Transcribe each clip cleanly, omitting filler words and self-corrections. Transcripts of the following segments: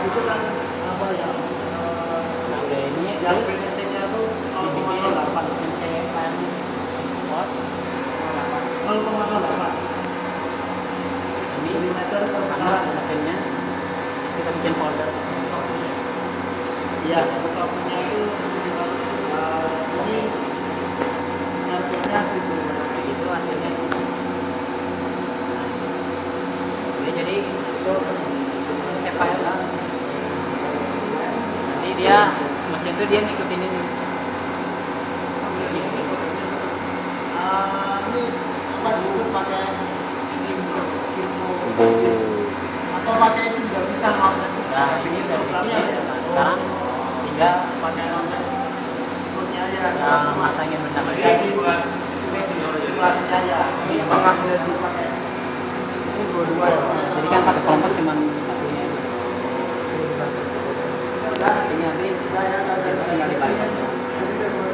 itu kan apa ya? Nah udah ini Yang finishingnya tuh dibikin 0,08 pencairan pos 0,08 ini milimeter per sama mesinnya kita bikin folder. Iya, stoknya itu ini harganya 1.000. Itu hasilnya. Jadi itu saya file lah. Nanti dia mesin itu dia ngikutin ini. Ini apa disebut pakai atau pakai itu juga bisa magnet. Nah ini udah programnya ya. sekarang tinggal Pakai magnet disebutnya ya. masangin benang Jadi lagi. simulasinya ya. Ini magnet dipakai. Ini dua-dua ya. Jadi kan satu kelompok cuma satunya. Ini nanti tinggal dibalik aja.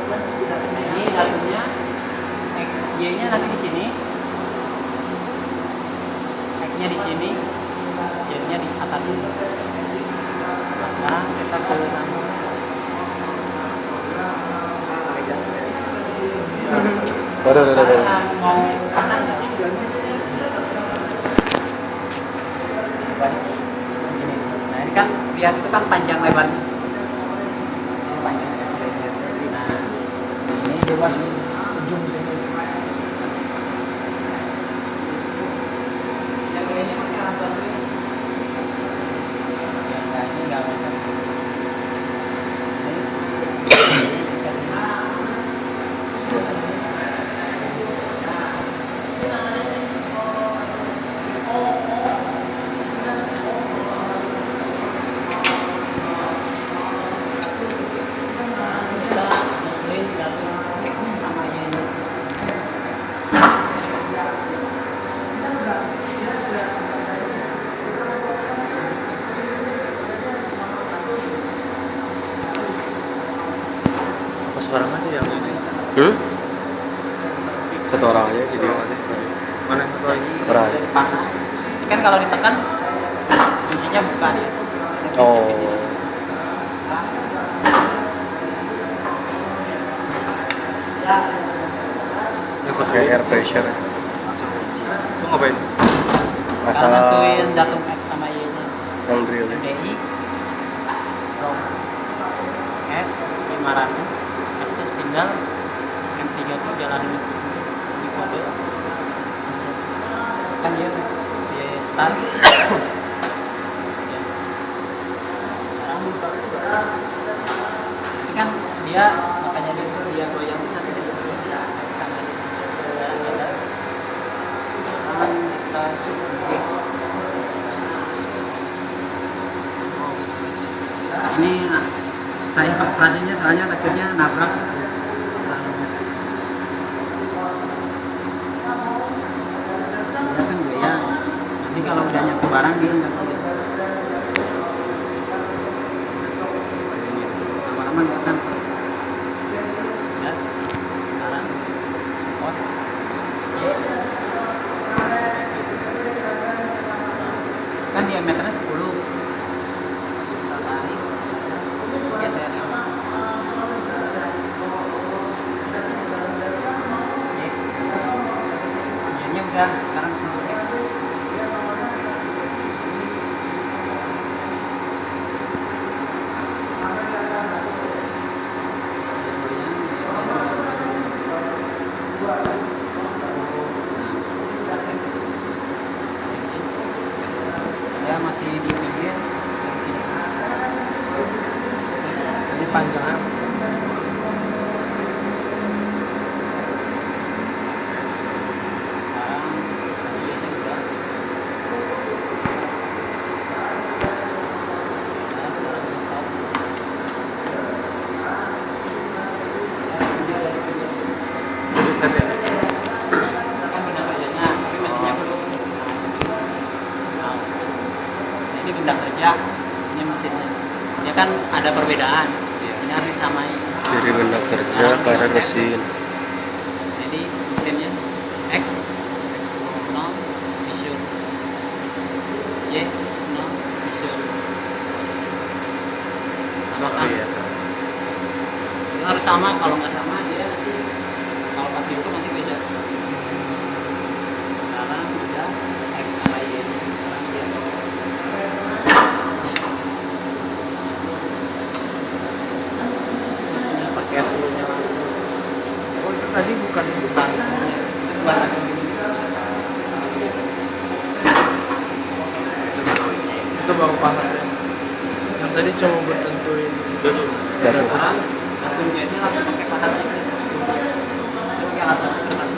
Nah, ini dalamnya Y-nya nanti di sini, X-nya di sini, Z-nya di atas ini. Nah, sekarang kita ke nama. Udah. Mau pasang nggak? Begini. Nah ini kan lihat itu kan panjang lebarnya. Ini panjang lebar. Nah ini bebas ujung sini. Yang ini pakai alat bantu ini. Yang nggak ini nggak bisa. Sekarang aja yang ini. Satu orang aja video. Mana satu lagi? Orang. Pasang. Ini kan kalau ditekan kuncinya buka ya. Oh. Ini pakai air pressure. Itu ngapain? Kalau Asal nentuin datum X sama Y-nya. asal drill ya. DI S 500 S itu spindle, M3 itu jalan mesin di kode kan dia di start ya. Sekarang ini kan dia makanya dia goyang nanti dia sama sekarang kita syuting. Ini saya operasinya soalnya takutnya nabrak. Dia kan goyang. Nanti kalau udah nyatu barang dia nggak goyang. Lama-lama nggak akan. Ya, sekarang pos Y. Kan diameternya 10. Geser. Y-nya udah sekarang semua. Ya masih di pinggir. Ini panjang. Sekarang Y-nya udah. Ya, sekarang di stop. Kan benda kerjanya, tapi mesinnya belum. Nah, ini benda kerja, ini mesinnya. Dia kan ada perbedaan. Ini harus disamain. Dari benda kerja ke arah mesin. Jadi mesinnya X 0 visual, Y 0 visual. sama, kalau nggak sama dia kalau pakai itu nanti beda. Sekarang udah X sama Y. Ini pakai dulunya langsung. Oh itu tadi bukan Bukan, itu buat lagi ini. itu baru panas ya. Yang tadi cuma buat tentuin Jatuh. Sekarang akun jahitnya langsung pakai pahat aja. Itu pakai alat kertas.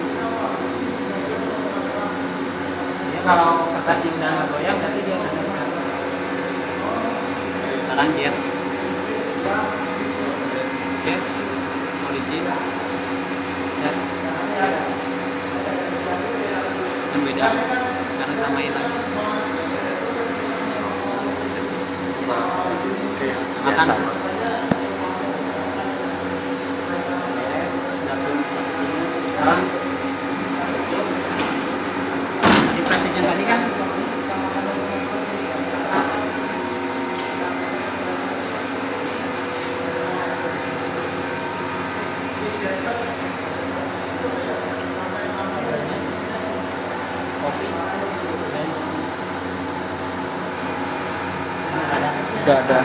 Dia kalau kertas ini udah nggak goyang, berarti dia nggak goyang. Sekarang jahit. Oke, polisi. Set. Kan beda. Sekarang samain lagi. Makan. Sekarang di praktiknya tadi kan kopi dan Nggak ada.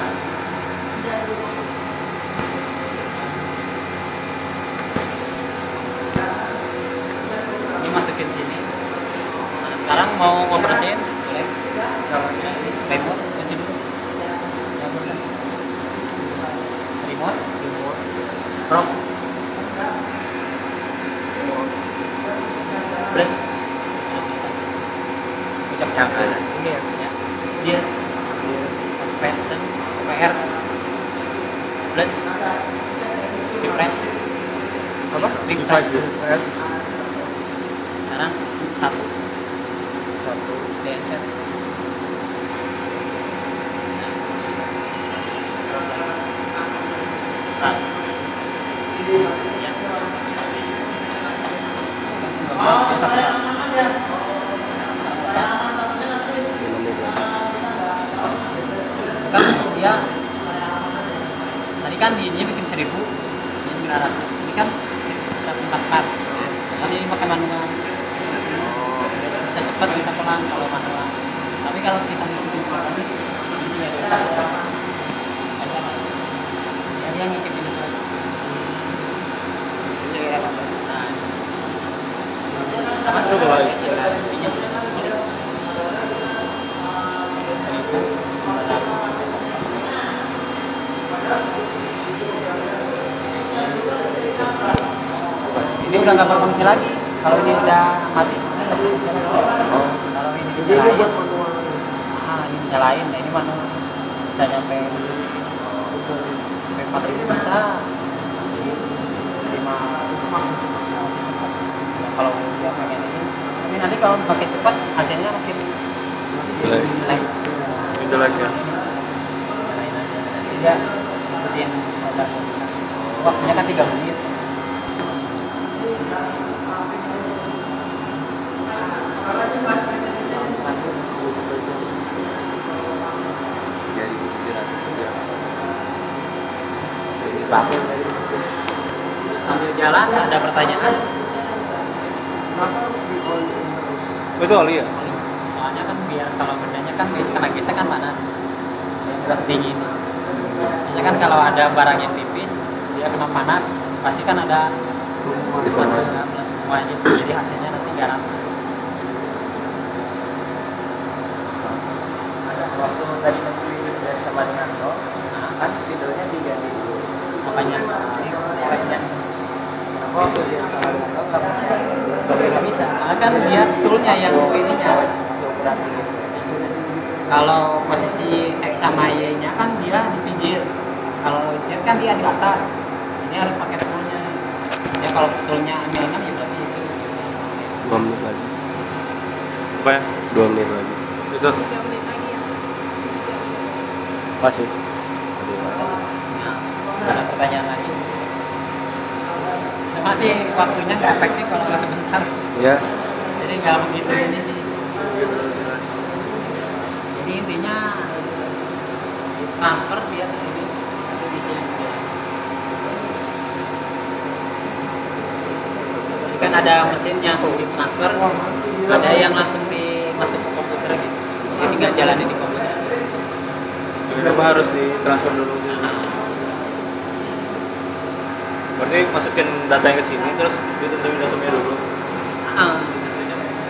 ini masukin sini. Nah, sekarang mau operasiin boleh. Caranya ini remote kunci dulu. Remote drop plus ucap Yang kanan. ini ya dia passion PR plus refresh apa? refresh Refresh sekarang satu satu. DNZ nah. Ya. Kan dia tadi kan dia bikin 1000 ini 900 ini kan 144 jadi ini pakai manual bisa cepat bisa pelan kalau manual tapi kalau kita ngikutin program ini ya dia ngikutin itu nah Itu mulai. ini udah nggak berfungsi lagi kalau ini udah mati. Kalau ini Jadi ini nyalain, buat manual. ini nyalain, nah ini manual bisa nyampe 4000 bisa 5 kalau dia pengen ini tapi nanti kalau pakai cepat hasilnya makin Jelek. jelek. Itu lagi ya. Nyalain aja nanti dia ikutin otak. Waktunya kan 3 menit. Jadi 700 jam. Ini Pakai dari mesin. Sambil jalan ada pertanyaan. Kenapa harus di on terus? Itu oli ya? Soalnya kan biar kalau bendanya kan kena gesek kan panas. Udah dingin. Biasanya kan kalau ada barang yang tipis dia kena panas pasti kan ada Deformasi. semua gitu. Jadi hasilnya nanti garam. Waktu tadi nentuin dari sama dengan lo, kan spidolnya diganti dulu. Makanya Makanya kenapa waktu dia sama dengan lo nggak bisa. Soalnya kan dia toolnya yang ininya. ukuran dulu. Kalau posisi X sama Y-nya kan dia di pinggir. Kalau Z kan dia di atas. Ini harus pakai toolnya. Ya kalau toolnya ambil 6 ya berarti itu. 2 menit lagi. Apa ya? 2 menit lagi. Itu 3 menit lagi ya. Masih. Nah, ada pertanyaan lagi. Cuma sih waktunya nggak efektif kalau nggak sebentar. Ya. Jadi nggak begitu ini sih. Jadi intinya transfer dia ke sini. Itu isi yang dia. kan ada mesinnya di transfer, ada yang langsung dimasuk ke komputer gitu. Jadi tinggal jalanin di komputer. Itu mah harus ditransfer dulu. Berarti masukin data yang ke sini terus ditentuin datanya dulu.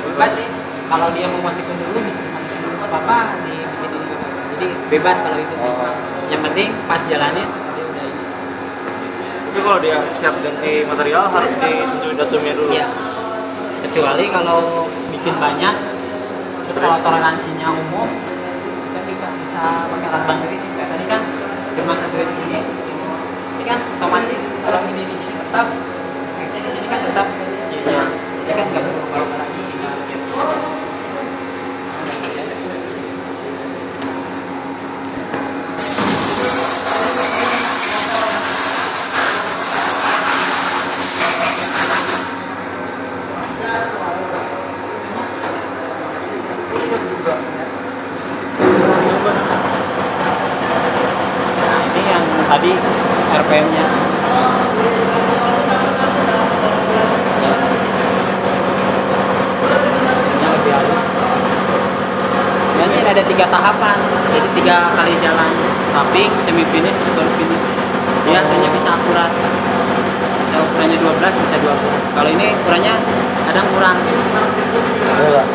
Bebas sih. Kalau dia mau masukin dulu, masukin dulu apa-apa di ini. Jadi bebas kalau itu. Yang penting pas jalanin dia udah ini. Tapi kalau dia siap ganti material harus ditentuin datumnya dulu. Iya. Kecuali kalau bikin banyak, terus kalau toleransinya umum, kan bisa pakai alat bantu ini. Kayak tadi kan cuma satu di sini, ini kan otomatis kalau ini di sini tetap, kita di sini kan tetap, ya, dia kan nggak perlu kalau lagi tinggal cek. Nah ini yang tadi RPM-nya. Ini lebih halus. Dan ini ada 3 tahapan, jadi 3 kali jalan. Tapping, semi finish, full finish. Dia hasilnya bisa akurat. Bisa ukurannya 12, bisa 20. Kalau ini ukurannya kadang kurang. Ada nggak?